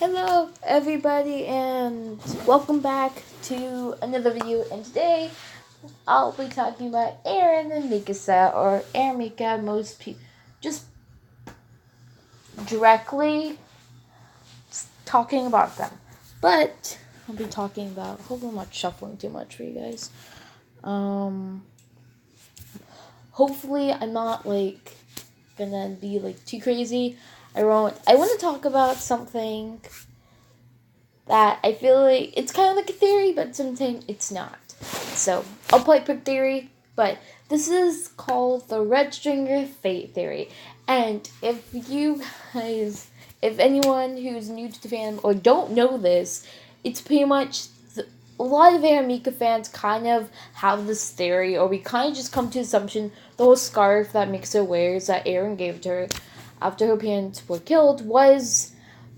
Hello everybody and welcome back to another video, and today I'll be talking about Eremika or Eremika. Most people just directly talking about them, but I'll be talking about, hopefully I'm not shuffling too much for you guys. Hopefully I'm not gonna be too crazy. I want to talk about something that I feel like it's kind of like a theory, but sometimes it's not. So I'll play quick theory, but this is called the red stringer fate theory. And if anyone who's new to the fandom or don't know this, it's pretty much a lot of Eremika fans kind of have this theory, or we kind of just come to the assumption the whole scarf that Mixer wears that Eren gave to her after her parents were killed was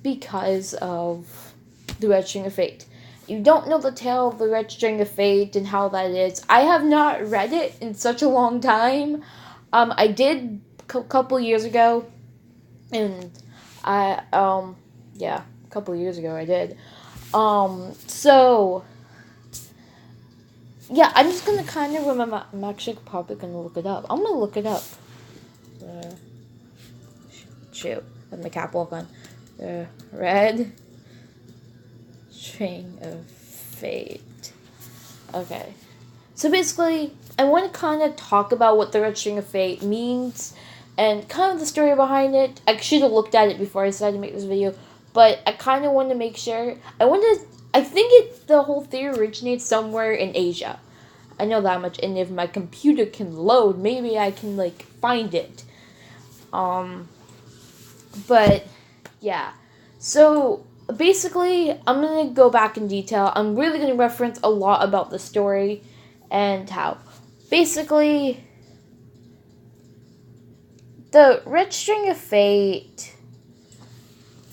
because of the Red String of Fate. You don't know the tale of the Red String of Fate and how that is. I have not read it in such a long time. I did a couple years ago, and a couple years ago I did. So yeah, I'm just gonna kind of remember. I'm actually probably gonna look it up. I'm gonna look it up. Shoot, have my cap lock on. The Red String of Fate. Okay. So basically, I want to kind of talk about what the Red String of Fate means and kind of the story behind it. I should have looked at it before I decided to make this video, but I kind of want to make sure. I think the whole theory originates somewhere in Asia. I know that much, and if my computer can load, maybe I can find it. But yeah. So basically, I'm going to go back in detail. I'm really going to reference a lot about the story and how basically the Red String of Fate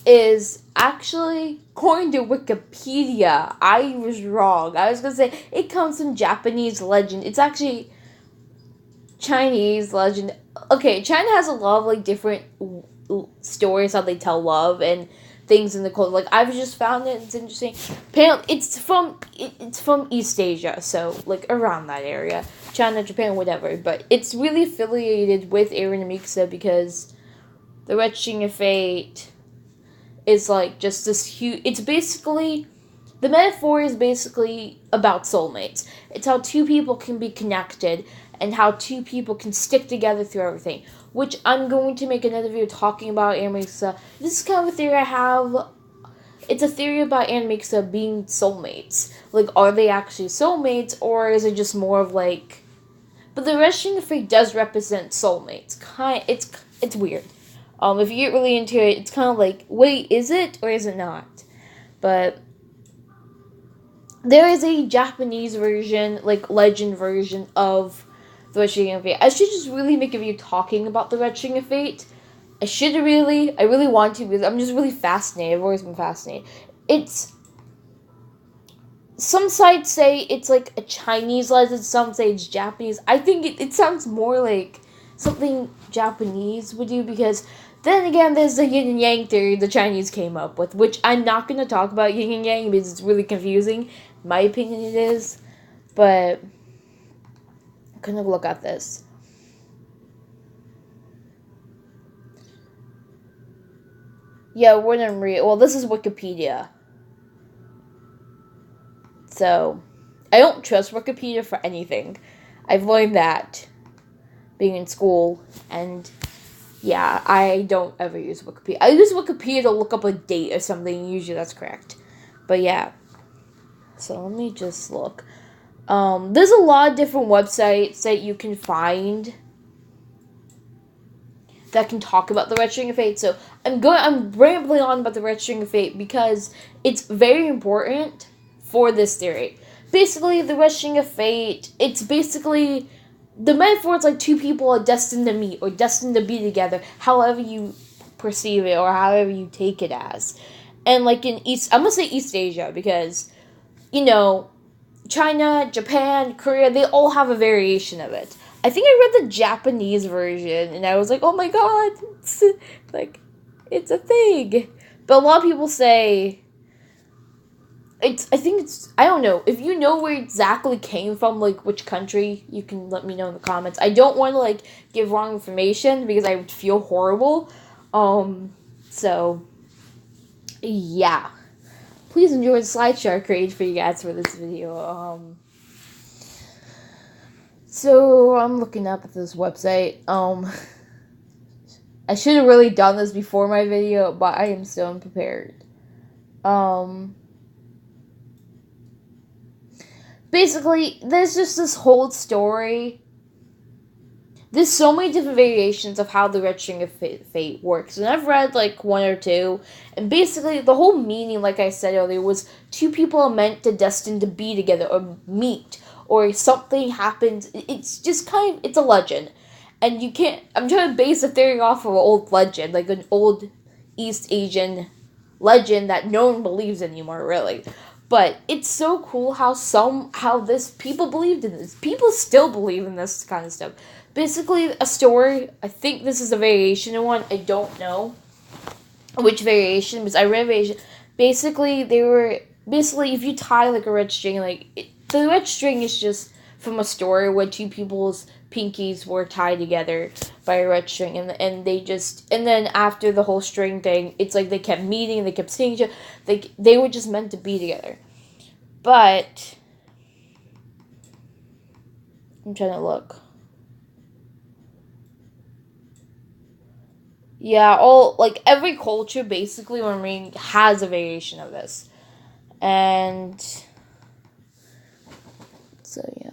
is actually, according to Wikipedia, I was wrong. I was going to say it comes from Japanese legend. It's actually Chinese legend. Okay, China has a lot of different stories how they tell love and things in the culture. I've just found it. It's interesting. Apparently, it's from East Asia, so around that area, China, Japan, whatever. But it's really affiliated with Eremika because the Red String of Fate is just this huge. It's basically, the metaphor is basically about soulmates. It's how two people can be connected and how two people can stick together through everything, which I'm going to make another video talking about Eremika. This is kind of a theory I have. It's a theory about Eremika being soulmates. Are they actually soulmates, or is it just more of But the Red String of Fate does represent soulmates. It's weird. If you get really into it, it's kind of wait, is it or is it not? But there is a Japanese version, legend version of the Red String of Fate. I should just really make a video talking about the Red String of Fate. I really want to, because I'm just really fascinated. I've always been fascinated. Some sites say it's a Chinese legend, some say it's Japanese. I think it sounds more like something Japanese would do, because then again, there's the yin and yang theory the Chinese came up with, which I'm not going to talk about yin and yang because it's really confusing. In my opinion, it is. But I'm going to look at this. Yeah, we're going to read. Well, this is Wikipedia. So, I don't trust Wikipedia for anything. I've learned that being in school, and yeah, I don't ever use Wikipedia. I use Wikipedia to look up a date or something. Usually that's correct. But yeah. So let me just look. There's a lot of different websites that you can find that can talk about the Red String of Fate. So I'm rambling on about the Red String of Fate because it's very important for this theory. Basically, the Red String of Fate, it's basically, the metaphor is two people are destined to meet or destined to be together, however you perceive it or however you take it as. And in I'm gonna say East Asia because, China, Japan, Korea, they all have a variation of it. I think I read the Japanese version and I was like, oh my god, it's a thing. But a lot of people say I don't know. If you know where it exactly came from, like which country, you can let me know in the comments. I don't want to like give wrong information because I would feel horrible. So yeah. Please enjoy the slideshow I created for you guys for this video. So I'm looking up at this website. I should have really done this before my video, but I am so unprepared. Basically, there's just this whole story. There's so many different variations of how the red string of fate works. And I've read like one or two. And basically, the whole meaning, like I said earlier, was two people are meant to destined to be together or meet. Or something happens. It's just it's a legend. And you can't, I'm trying to base a theory off of an old legend. Like an old East Asian legend that no one believes anymore, really. But it's so cool how people believed in this. People still believe in this kind of stuff. Basically, a story. I think this is a variation of one. I don't know which variation, because I read variation. Basically, if you tie like a red string, the red string is just from a story where two people's pinkies were tied together by a red string, and then after the whole string thing, it's like they kept meeting, they kept seeing each other, they were just meant to be together. But I'm trying to look. Yeah, every culture basically has a variation of this. And so yeah.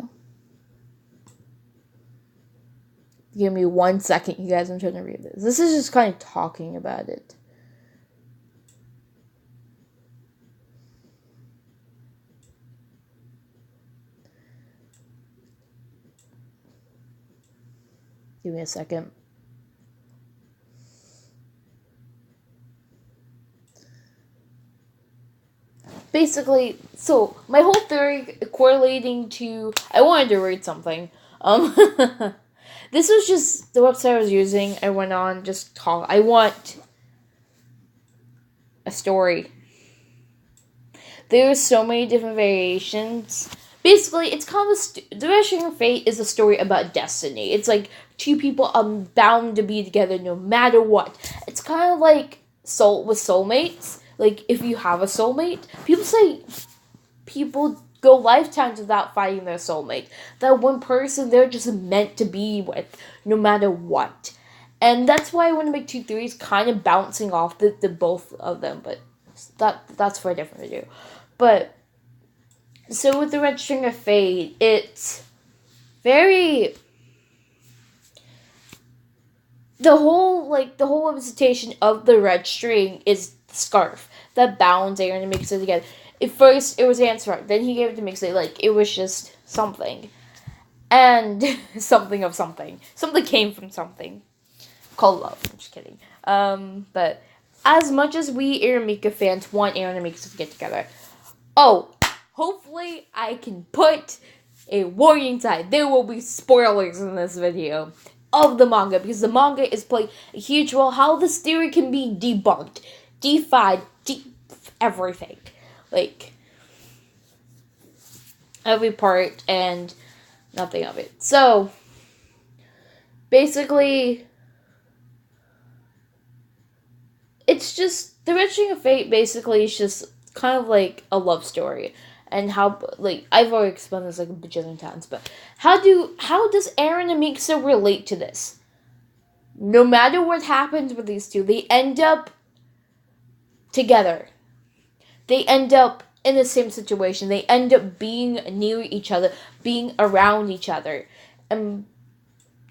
Give me 1 second, you guys. I'm trying to read this. This is just kind of talking about it. Give me a second. Basically, so my whole theory correlating to, I wanted to read something. This was just the website I was using. I went on I want a story. There's so many different variations. Basically, it's kind of the Red of Fate is a story about destiny. It's like two people are bound to be together no matter what. It's kind of like with soulmates. Like, if you have a soulmate, people say people go lifetimes without finding their soulmate. That one person they're just meant to be with, no matter what. And that's why I want to make two theories kind of bouncing off the both of them, but that's for a different video. But, so with the Red String of Fate, it's very... The whole representation of the red string is the scarf that bounds Aaron and makes it together. At first, it was Answer, then he gave it to Mixley. It was just something. And something of something. Something came from something. Called love. I'm just kidding. But as much as we Eremika fans want Aaron and Mixley to get together, hopefully I can put a warning sign. There will be spoilers in this video of the manga, because the manga is playing a huge role how this theory can be debunked, defied, everything. Every part and nothing of it. So, basically, it's just, the Red String of Fate basically is just kind of like a love story. And how, I've already explained this a bajillion times, but how does Aaron and Mikasa relate to this? No matter what happens with these two, they end up together. They end up in the same situation. They end up being near each other, being around each other, and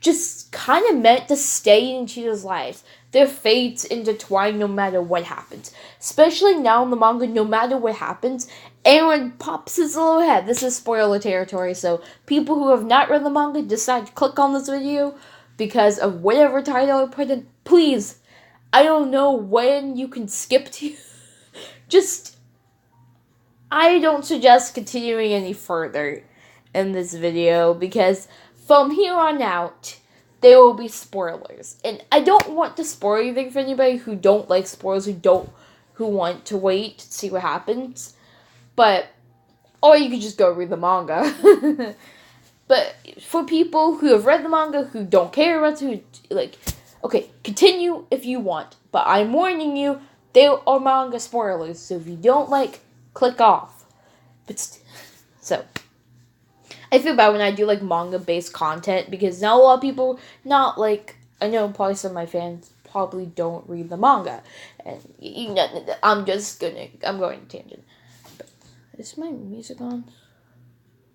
just kind of meant to stay in each other's lives. Their fates intertwine no matter what happens. Especially now in the manga, no matter what happens, Aaron pops his little head. This is spoiler territory, so people who have not read the manga decide to click on this video because of whatever title I put in. Please, I don't know when you can skip to. I don't suggest continuing any further in this video because from here on out, there will be spoilers. And I don't want to spoil anything for anybody who don't like spoilers, who want to wait to see what happens. But, or you could just go read the manga. But for people who have read the manga, who don't care about who, like, okay, continue if you want. But I'm warning you, there are manga spoilers. So if you don't like, click off. But so, I feel bad when I do, like, manga-based content. Because not a lot of people, not, like, I know probably some of my fans probably don't read the manga. And, you know, I'm going to tangent. But, is my music on?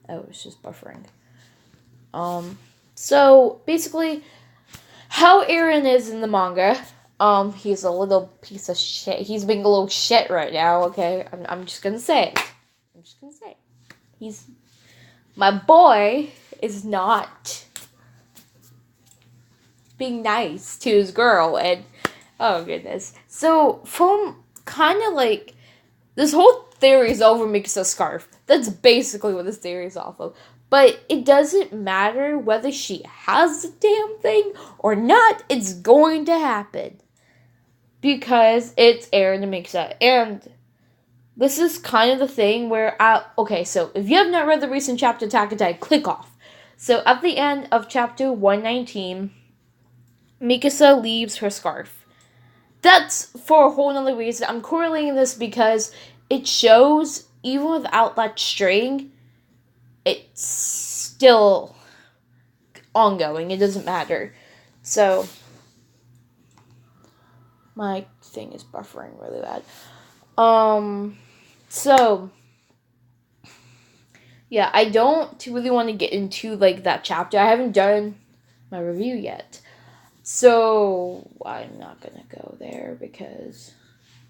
Oh, it's just buffering. So basically, how Eren is in the manga, he's a little piece of shit. He's being a little shit right now, okay? I'm just gonna say it. He's, my boy is not being nice to his girl, and, oh goodness. So, from kind of like, this whole theory is over Mikasa's scarf. That's basically what this theory is off of. But it doesn't matter whether she has the damn thing or not. It's going to happen. Because it's Eren and Mikasa. And this is kind of the thing where okay, so if you have not read the recent chapter Attack on Titan, click off. So at the end of chapter 119, Mikasa leaves her scarf. That's for a whole nother reason. I'm correlating this because it shows, even without that string, it's still ongoing. It doesn't matter. So, my thing is buffering really bad. So, yeah, I don't really want to get into, like, that chapter. I haven't done my review yet. So, I'm not gonna go there because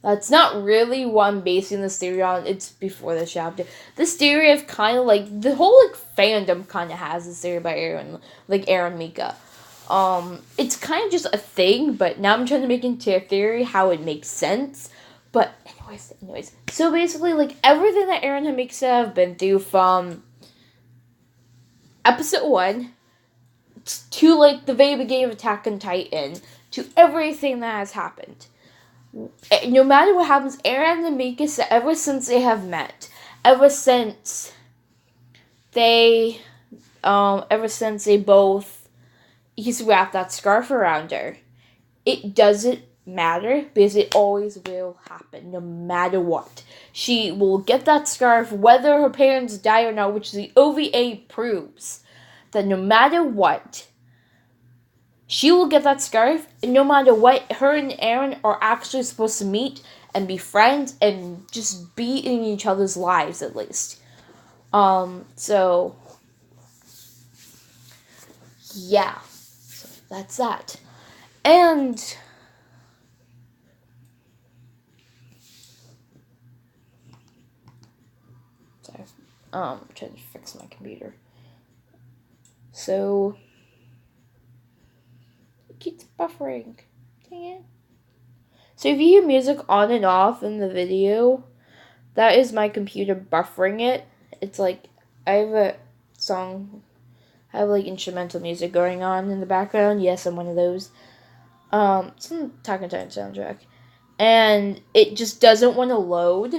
that's not really what I'm basing this theory on. It's before this chapter. This theory of kind of like, the whole like fandom kind of has this theory about Eren, like Eremika. It's kind of just a thing, but now I'm trying to make it into a theory how it makes sense. But anyways. So basically, like, everything that Eren and Mikasa have been through from episode 1 to, like, the very beginning of Attack on Titan, to everything that has happened. No matter what happens, Eren and Mikasa, ever since they have met, ever since they both, he's wrapped that scarf around her, it doesn't matter, because it always will happen, no matter what. She will get that scarf, whether her parents die or not, which the OVA proves, that no matter what, she will get that scarf, and no matter what, her and Eren are actually supposed to meet and be friends and just be in each other's lives, at least. So, yeah. So, that's that. And, sorry. I'm trying to fix my computer. So, keeps buffering. Dang it. So if you hear music on and off in the video, that is my computer buffering it. It's like, I have a song, I have like instrumental music going on in the background. Yes, I'm one of those. It's an Attack on Titan soundtrack. And it just doesn't want to load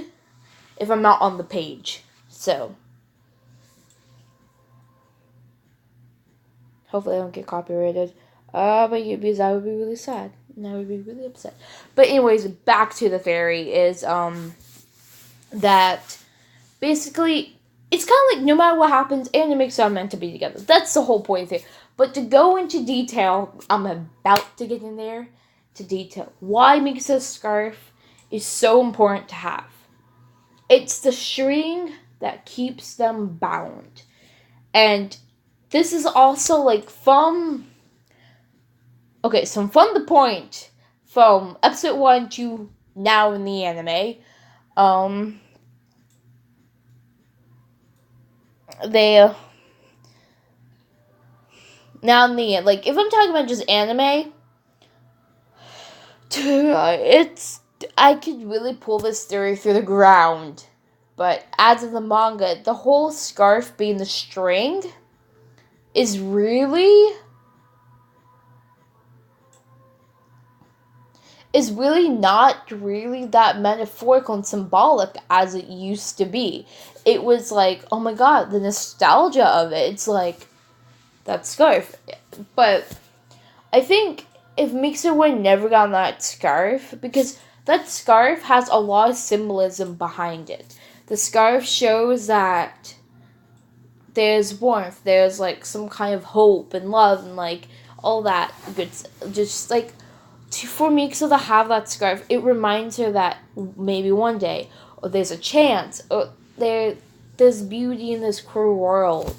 if I'm not on the page. So, hopefully I don't get copyrighted. But because I would be really sad. And I would be really upset. But anyways, back to the theory is, that basically, it's kind of like no matter what happens, Eren and Mikasa are meant to be together. That's the whole point here. But to go into detail, I'm about to get in there to detail why Mikasa's scarf is so important to have. It's the string that keeps them bound. And this is also like from the point from episode 1 to now in the anime, now in the end, like, if I'm talking about just anime, I could really pull this theory through the ground. But as of the manga, the whole scarf being the string is really, is really not really that metaphorical and symbolic as it used to be. It was like, oh my god, the nostalgia of it. It's like, that scarf. But I think if Mixer would never gotten that scarf, because that scarf has a lot of symbolism behind it. The scarf shows that there's warmth, there's like some kind of hope and love and like all that good, just like for Mixer to have that scarf, it reminds her that maybe one day, or there's a chance, or there's beauty in this cruel world.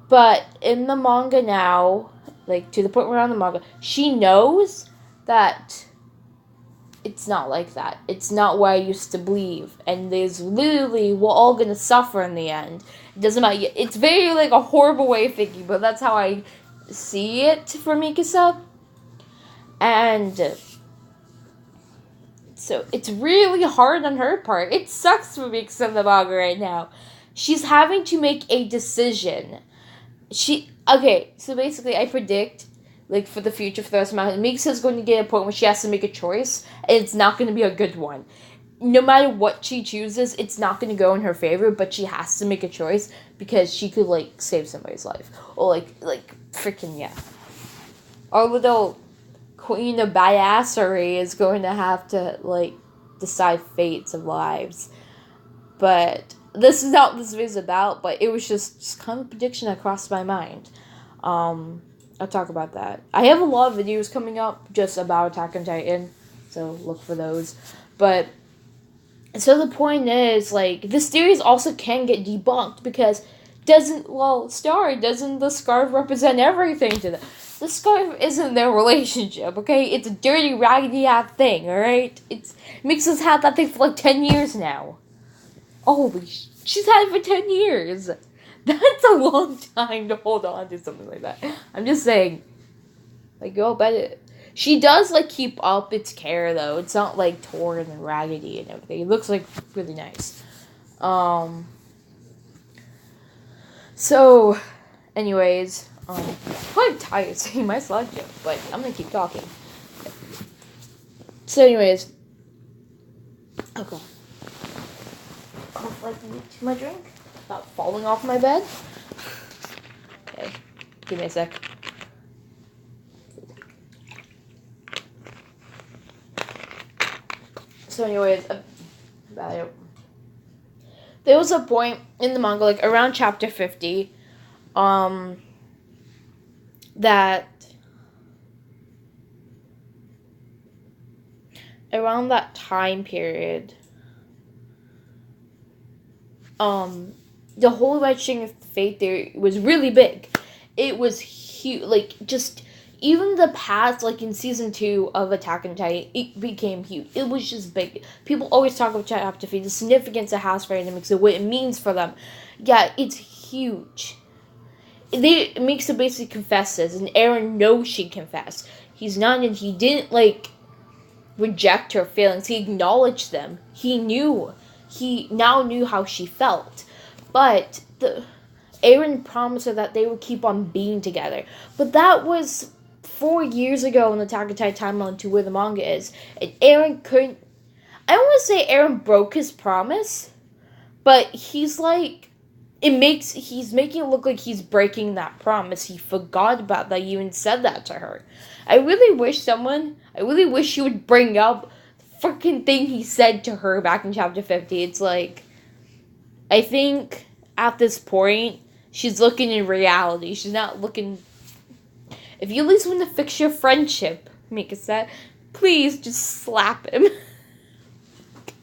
But in the manga now, like to the point where on the manga, she knows that it's not like that. It's not what I used to believe. And there's literally, we're all gonna suffer in the end. It doesn't matter. It's very like a horrible way of thinking, but that's how I see it for Mikasa. And so it's really hard on her part. It sucks for Mikasa in the manga right now. She's having to make a decision. So basically I predict, like, for the future, for the rest of my life, Mikasa's going to get a point where she has to make a choice, and it's not going to be a good one. No matter what she chooses, it's not going to go in her favor, but she has to make a choice, because she could, like, save somebody's life. Or, like, freaking, yeah. Our little queen of badassery is going to have to, like, decide fates of lives. But this is not what this video is about, but it was just kind of a prediction that crossed my mind. I'll talk about that. I have a lot of videos coming up just about Attack on Titan, so look for those. But, so the point is, like, this theory also can get debunked, because doesn't the scarf represent everything to them? The scarf isn't their relationship, okay? It's a dirty, raggedy-ass thing, alright? Mixa's had that thing for like 10 years now. Holy she's had it for 10 years. That's a long time to hold on to something like that. I'm just saying. Like, go bet it. She does, like, keep up its care, though. It's not, like, torn and raggedy and everything. It looks, like, really nice. So, anyways, I'm tired saying my slideshow, but I'm gonna keep talking. So, anyways. Oh, God. Like to my drink without falling off my bed. Okay, give me a sec. So anyways, about it. There was a point in the manga, like around chapter 50, that around that time period, the whole Red String of Fate theory was really big. It was huge. Like, just, even the past, like, in season 2 of Attack on Titan, it became huge. It was just big. People always talk about Chapter 50, the significance it has for anime, so what it means for them. Yeah, it's huge. It makes it basically confesses, and Eren knows she confessed. He didn't, like, reject her feelings. He acknowledged them. He now knew how she felt. But Eren promised her that they would keep on being together. But that was 4 years ago in the Attack on Titan timeline to where the manga is. And Eren couldn't... I don't want to say Eren broke his promise, but he's like... He's making it look like he's breaking that promise. He forgot about that. He even said that to her. I really wish she would bring up freaking thing he said to her back in chapter 50. It's like, I think at this point, she's looking in reality. She's not looking... If you at least want to fix your friendship, Mikasa, please just slap him.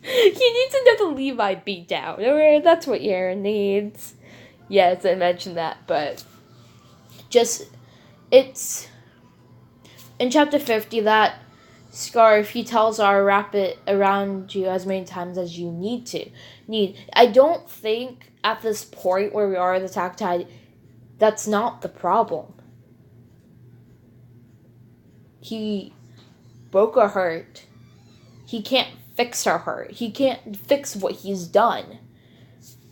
He needs another Levi beatdown. Alright, that's what Eren needs. Yes, I mentioned that, but it's in chapter 50 that scarf, he tells her, wrap it around you as many times as you need. I don't think at this point where we are in the Attack Tide, that's not the problem. He broke her heart. He can't fix her heart. He can't fix what he's done.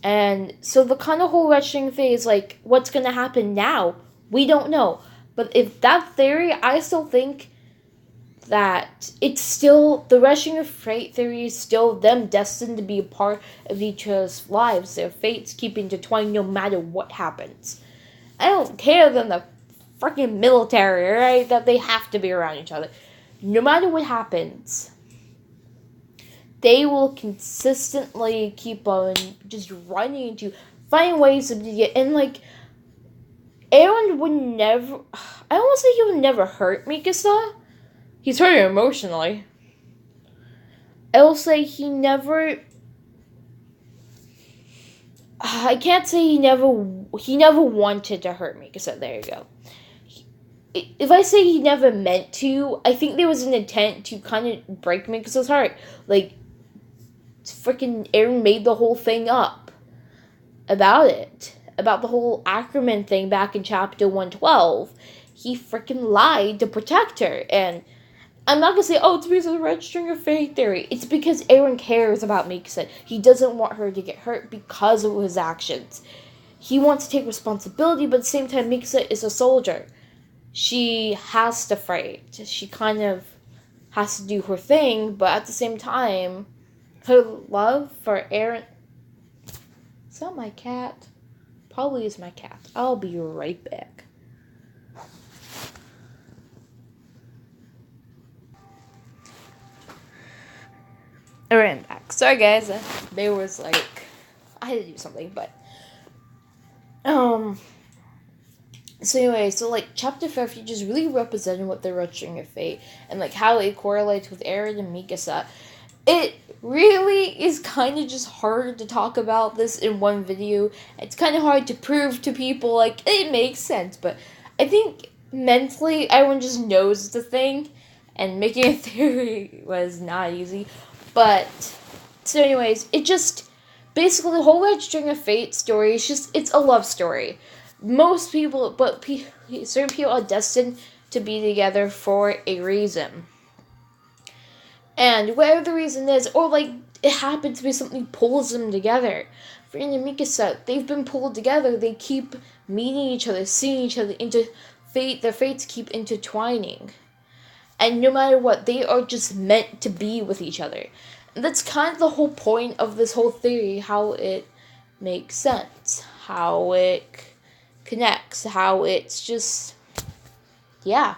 And so the kind of whole wretching thing is like, what's going to happen now? We don't know. But if that theory, I still think that it's still, the rushing of fate theory is still them destined to be a part of each other's lives. Their fates keep intertwined no matter what happens. I don't care than the freaking military, right? That they have to be around each other. No matter what happens, they will consistently keep on just running into, finding ways to get, and like, Eren would never, I don't want to say he would never hurt Mikasa. He's hurt her emotionally. I will say he never, I can't say he never wanted to hurt Mikasa, there you go. If I say he never meant to, I think there was an intent to kind of break Mikasa's heart. Like, freaking Eren made the whole thing up about it. About the whole Ackerman thing back in chapter 112. He freaking lied to protect her. And I'm not going to say, oh, it's because of the red string of fate theory. It's because Eren cares about Mikasa. He doesn't want her to get hurt because of his actions. He wants to take responsibility, but at the same time, Mikasa is a soldier. She has to fight. She kind of has to do her thing, but at the same time, her love for Eren... Is that my cat? Probably is my cat. I'll be right back. Alright, I'm back. Sorry guys, there was like... I had to do something, but... So anyway, so like chapter 50 just really represented what the red string of fate and like how it correlates with Eren and Mikasa. It really is kind of just hard to talk about this in one video. It's kind of hard to prove to people like it makes sense, but I think mentally everyone just knows the thing, and making a theory was not easy. But so anyways, it just basically the whole red string of fate story is just, it's a love story. Most people, but certain people are destined to be together for a reason. And whatever the reason is, or like it happens to be something pulls them together. For Eren and Mikasa, they've been pulled together. They keep meeting each other, seeing each other into fate. Their fates keep intertwining. And no matter what, they are just meant to be with each other. And that's kind of the whole point of this whole theory, how it makes sense, how it connects, how it's just, yeah.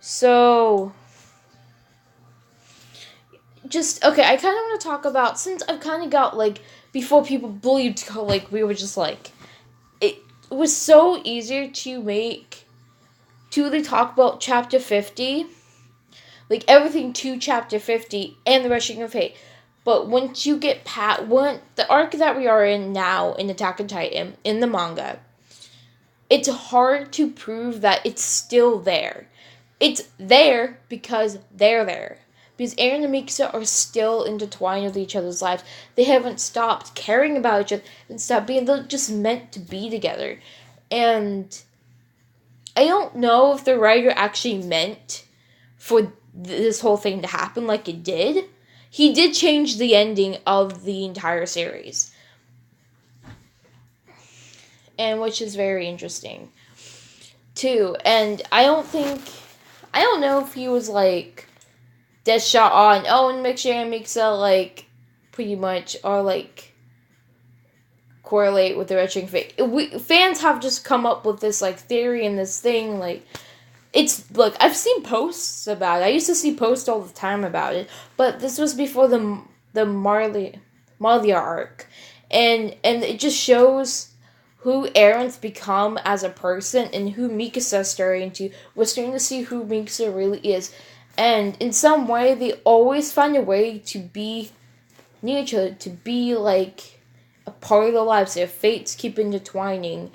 So, just, okay, I kind of want to talk about, since I've kind of got, like, before people believed, like, we were just, like, it was so easier to really talk about chapter 50, like, everything to chapter 50, and the rushing of fate. But once you get past, the arc that we are in now in Attack on Titan, in the manga, it's hard to prove that it's still there. It's there because they're there. Because Eren and Mikasa are still intertwined with each other's lives. They haven't stopped caring about each other and stopped being, they're just meant to be together. And I don't know if the writer actually meant for this whole thing to happen like it did. He did change the ending of the entire series. And which is very interesting, too. And I don't know if he was, like, dead shot on, and make sure and Mikasa, like, pretty much, or, like, correlate with the red string fate. Fans have just come up with this, like, theory and this thing, like, it's, like, I've seen posts about it. I used to see posts all the time about it. But this was before the Marlia arc. And it just shows who Eren's become as a person and who Mikasa's starting to. We're starting to see who Mikasa really is. And in some way, they always find a way to be near each other, to be, like, a part of their lives. Their fates keep intertwining,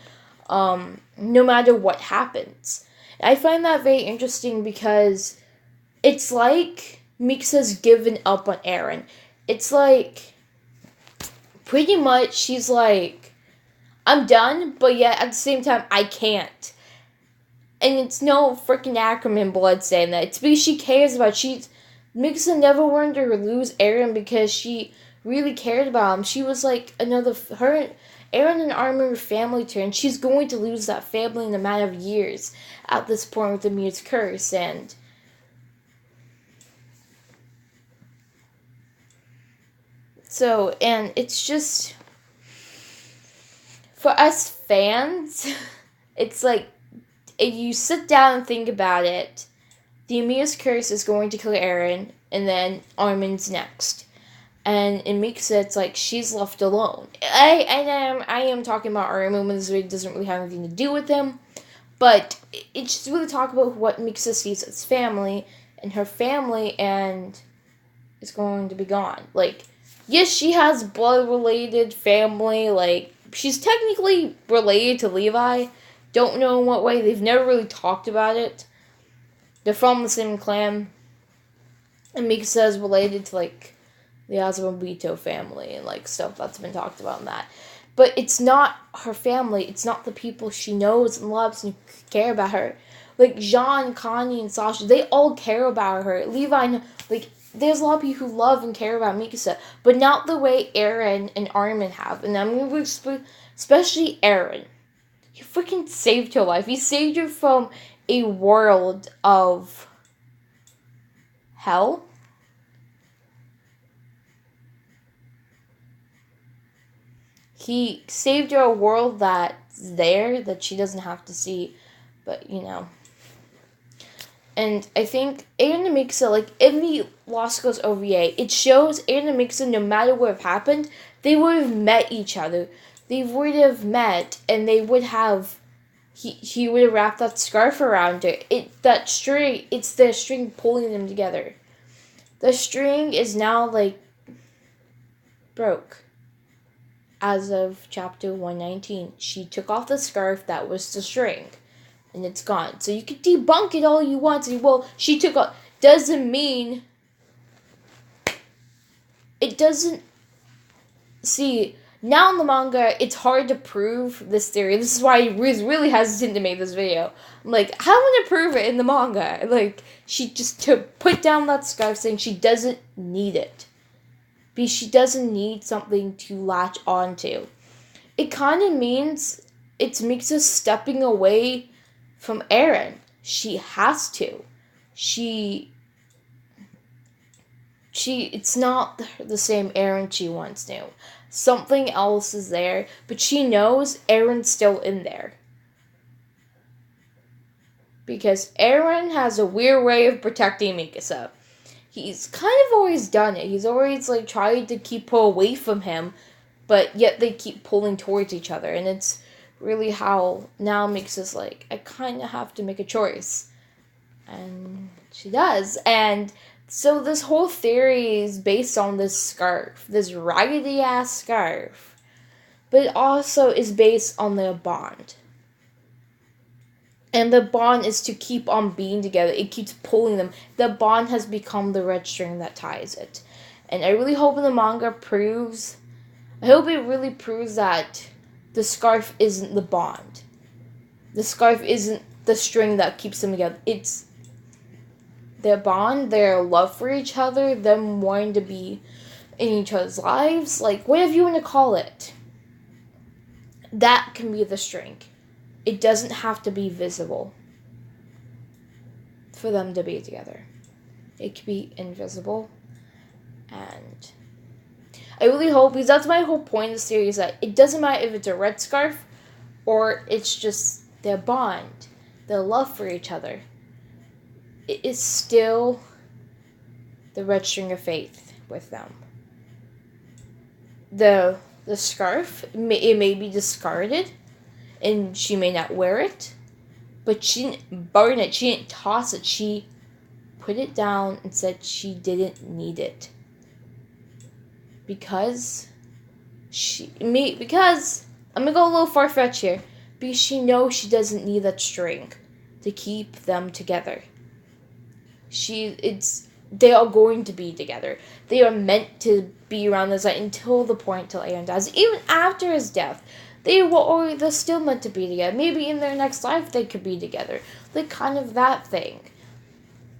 no matter what happens. I find that very interesting because it's like Mikasa's given up on Eren. It's like, pretty much, she's like, I'm done, but yet at the same time, I can't. And it's no freaking Ackerman blood saying that. It's because she cares about Mikasa never wanted to lose Eren because she really cared about him. She was like Eren and Armin were family to her, and she's going to lose that family in a matter of years at this point with the Mute's curse. And So, and it's just, for us fans, it's like, if you sit down and think about it, the Amia's curse is going to kill Eren, and then Armin's next. And it makes it like she's left alone. I am talking about Armin when this video doesn't really have anything to do with him, but it's just really talk about what Mikasa sees as family, and her family, and is going to be gone. Like, yes, she has blood-related family, like, she's technically related to Levi. Don't know in what way. They've never really talked about it. They're from the same clan. And Mikasa is related to, like, the Azumabito family and, like, stuff that's been talked about in that. But it's not her family. It's not the people she knows and loves and care about her. Like, Jean, Connie, and Sasha, they all care about her. Levi, like, there's a lot of people who love and care about Mikasa, but not the way Eren and Armin have. And I'm going to especially Eren. He freaking saved her life. He saved her from a world of hell. He saved her a world that's there, that she doesn't have to see, but, you know. And I think Eren and Mikasa, like, in the Lost Girls OVA, it shows Eren and Mikasa, no matter what have happened, they would have met each other. They would have met, and they would have, he would have wrapped that scarf around her. That string, it's the string pulling them together. The string is now, like, broke. As of chapter 119, she took off the scarf that was the string, and it's gone. So you can debunk it all you want. Say, well, she took off. Doesn't mean. It doesn't. See, now in the manga, it's hard to prove this theory. This is why I was really hesitant to make this video. I'm like, how am I gonna prove it in the manga? Like, she just put down that scarf saying she doesn't need it. Because she doesn't need something to latch onto. It kind of means it makes us stepping away from Eren. She has to. It's not the same Eren she once knew. Something else is there, but she knows Eren's still in there. Because Eren has a weird way of protecting Mikasa. He's kind of always done it. He's always, like, tried to keep her away from him, but yet they keep pulling towards each other. And it's really how now makes us, like, I kind of have to make a choice. And she does. And so this whole theory is based on this scarf. This raggedy-ass scarf. But it also is based on their bond. And the bond is to keep on being together. It keeps pulling them. The bond has become the red string that ties it. And I really hope the manga proves... I hope it really proves that the scarf isn't the bond. The scarf isn't the string that keeps them together. It's their bond, their love for each other, them wanting to be in each other's lives. Like, whatever you want to call it. That can be the string. It doesn't have to be visible for them to be together. It could be invisible. And I really hope, because that's my whole point of the series, that it doesn't matter if it's a red scarf or it's just their bond, their love for each other. It is still the red string of faith with them. The scarf, it may be discarded, and she may not wear it, but she didn't burn it, she didn't toss it, she put it down and said she didn't need it. Because I'm gonna go a little far-fetched here, because she knows she doesn't need that string to keep them together. They are going to be together. They are meant to be around this light until the point till Eren dies. Even after his death, they're still meant to be together. Maybe in their next life they could be together. Like, kind of that thing.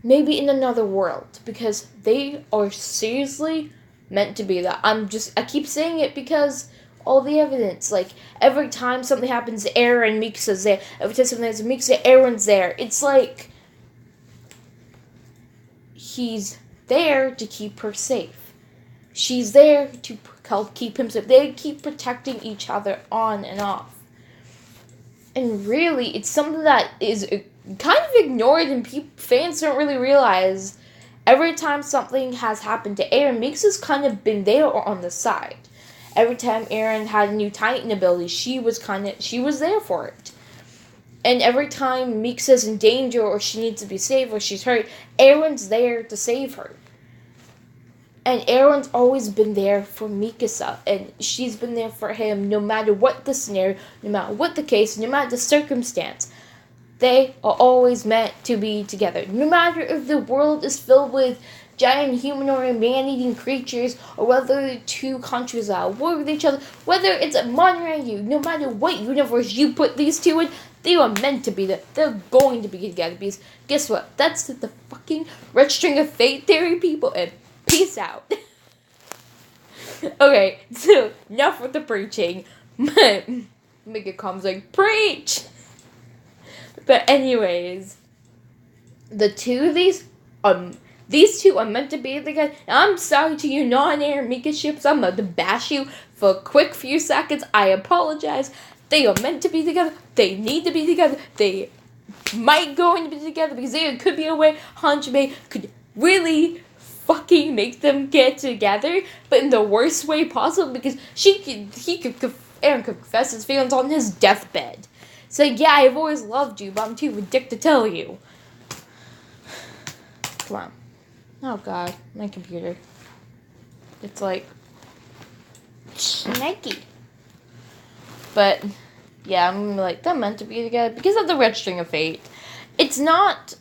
Maybe in another world. Because they are seriously meant to be that. I keep saying it because all the evidence. Like, every time something happens to Eren, Mikasa's there. Every time something happens to Mikasa, Eren's there. It's like he's there to keep her safe. She's there to help keep him safe. They keep protecting each other on and off. And really, it's something that is kind of ignored and fans don't really realize. Every time something has happened to Eren, Mix's kind of been there on the side. Every time Eren had a new Titan ability, she was there for it. And every time Mixa's in danger or she needs to be saved or she's hurt, Eren's there to save her. And Eren's always been there for Mikasa, and she's been there for him no matter what the scenario, no matter what the case, no matter the circumstance. They are always meant to be together. No matter if the world is filled with giant humanoid and man-eating creatures, or whether the two countries are at war with each other, whether it's a Monrangu, no matter what universe you put these two in, they are meant to be there. They're going to be together, because guess what? That's the fucking red string of fate theory, people, and peace out. Okay, so enough with the preaching. Mega comes like, preach! But anyways, the two of these two are meant to be together. I'm sorry to you non-Eremika ships. I'm about to bash you for a quick few seconds. I apologize. They are meant to be together. They need to be together. They might go into be together because there could be a way Hanjime could really fucking make them get together, but in the worst way possible, because Eren could confess his feelings on his deathbed. So yeah, I've always loved you, but I'm too ridiculous to tell you. Come on. Oh god, my computer. It's like snaky. But yeah, I'm like, they're meant to be together because of the red string of fate. It's not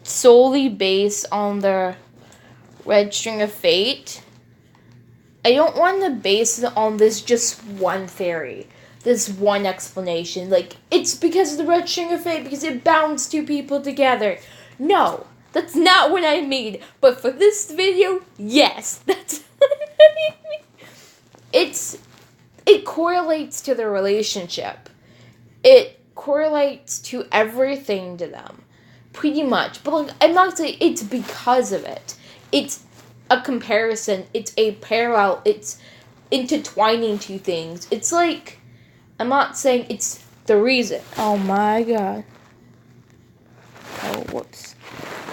solely based on the red string of fate. I don't want to base it on this just one theory, this one explanation. Like, it's because of the red string of fate, because it bounds two people together. No, that's not what I mean. But for this video, yes, that's what I mean. It correlates to their relationship. It correlates to everything to them. Pretty much. But like, I'm not saying it's because of it. It's a comparison. It's a parallel. It's intertwining two things. It's like, I'm not saying it's the reason. Oh my god. Oh, whoops.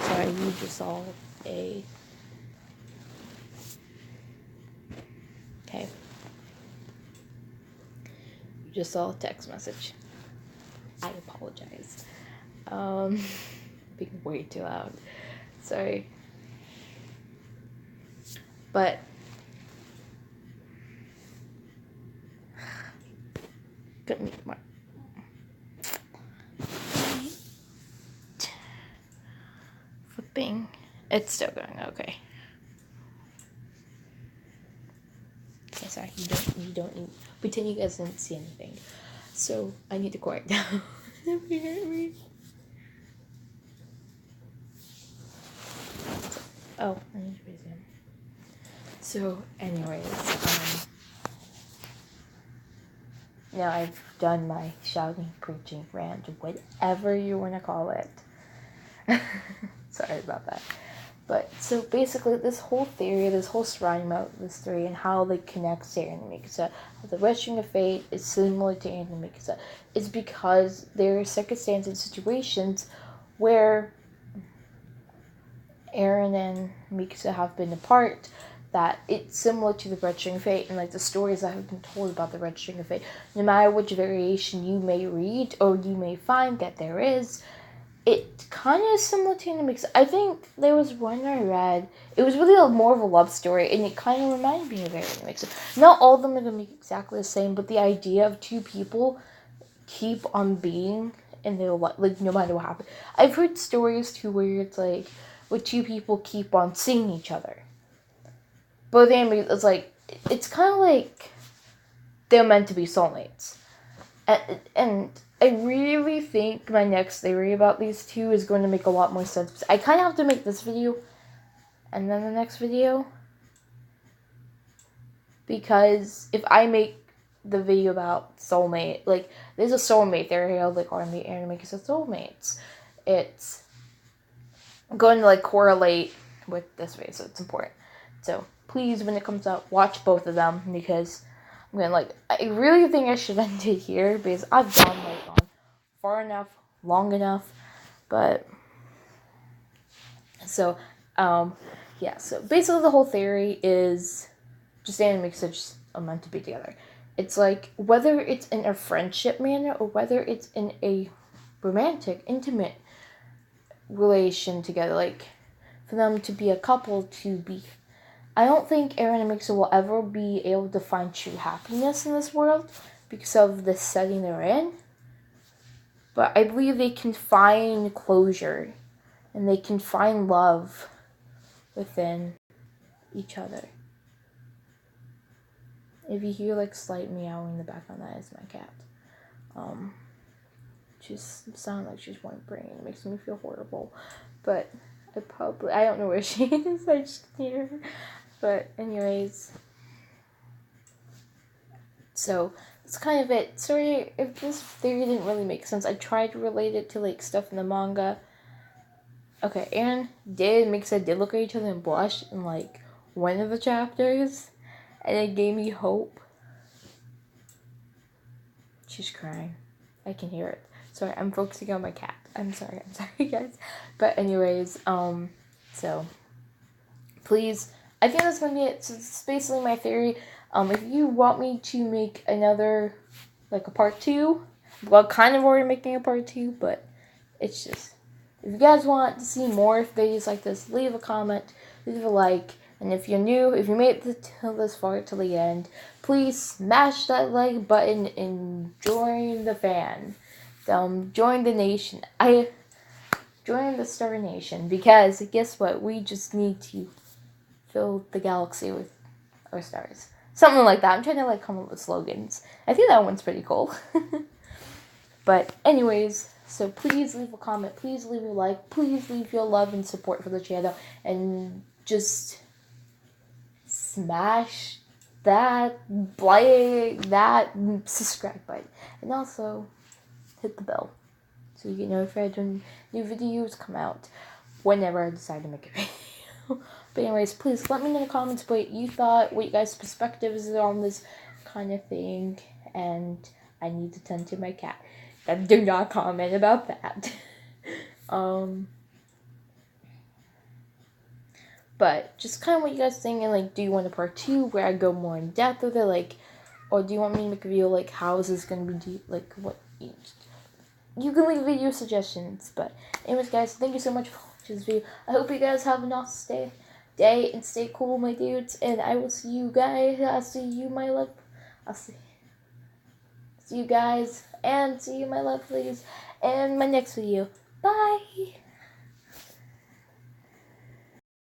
Sorry, you just saw a... Okay. You just saw a text message. I apologize. Being way too loud. Sorry. But couldn't make more. Flipping. It's still going okay. Okay, sorry. You don't need, pretend you guys didn't see anything. So I need to quiet down. If you hear me. Oh, I need to resume. So, anyways, now I've done my shouting, preaching, rant, whatever you want to call it. Sorry about that. But, so basically, this whole theory, this whole surrounding about this theory and how they connect Eren and Mikasa, how the red string of fate is similar to Eren and Mikasa, is because there are circumstances and situations where Eren and Mikasa have been apart, that it's similar to the red string of fate, and like the stories that have been told about the red string of fate, no matter which variation you may read or you may find that there is, it kind of is similar to Eremika. I think there was one I read, it was really more of a love story, and it kind of reminded me of Eremika. Not all of them are going to be exactly the same, but the idea of two people keep on being in their life, like, no matter what happens. I've heard stories too where it's like, where two people keep on seeing each other. But then it's like, it's kind of like they're meant to be soulmates. And I really think my next theory about these two is going to make a lot more sense. I kind of have to make this video and then the next video. Because if I make the video about soulmate, like, there's a soulmate theory, like, Eremika says soulmates. It's going to, like, correlate with this way, so it's important. So please, when it comes out, watch both of them, because I'm gonna I really think I should end it here, because I've gone on far enough, long enough. But so yeah, so basically the whole theory is just Eremika just are meant to be together. It's like, whether it's in a friendship manner or whether it's in a romantic, intimate relation together, like for them to be a couple, to be. I don't think Eren and Mixer will ever be able to find true happiness in this world because of the setting they're in. But I believe they can find closure and they can find love within each other. If you hear slight meowing in the background, that is my cat. She's sounds like she's whimpering. It makes me feel horrible. But I don't know where she is. I just hear her. But anyways, so that's kind of it. Sorry if this theory didn't really make sense. I tried to relate it to stuff in the manga. Okay, Eren did look at each other and blush in one of the chapters, and it gave me hope. She's crying. I can hear it. Sorry, I'm focusing on my cat. I'm sorry guys. But anyways, so please, I think that's gonna be it. So it's basically my theory. If you want me to make another a part 2, well, kind of already making a part 2, but it's just, if you guys want to see more videos like this, leave a comment, leave a like, and if you're new, if you made it this far to the end, please smash that like button and join the fan. Join the nation. Join the Star Nation, because guess what? We just need to fill the galaxy with our stars. Something like that. I'm trying to come up with slogans. I think that one's pretty cool. But anyways, so please leave a comment. Please leave a like. Please leave your love and support for the channel. And just smash that subscribe button. And also hit the bell so you get notified when new videos come out whenever I decide to make a video. But anyways, please let me know in the comments what you thought, what you guys' perspectives are on this kind of thing. And I need to tend to my cat. Do not comment about that. But just kind of what you guys think, and do you want a part 2 where I go more in depth with it, or do you want me to make a video how is this gonna be what you can leave video suggestions. But anyways, guys, thank you so much for watching this video. I hope you guys have an awesome day and stay cool, my dudes, and I will see you guys. I'll see you, my love. I'll see you guys, and see you, my lovelies, in my next video. Bye.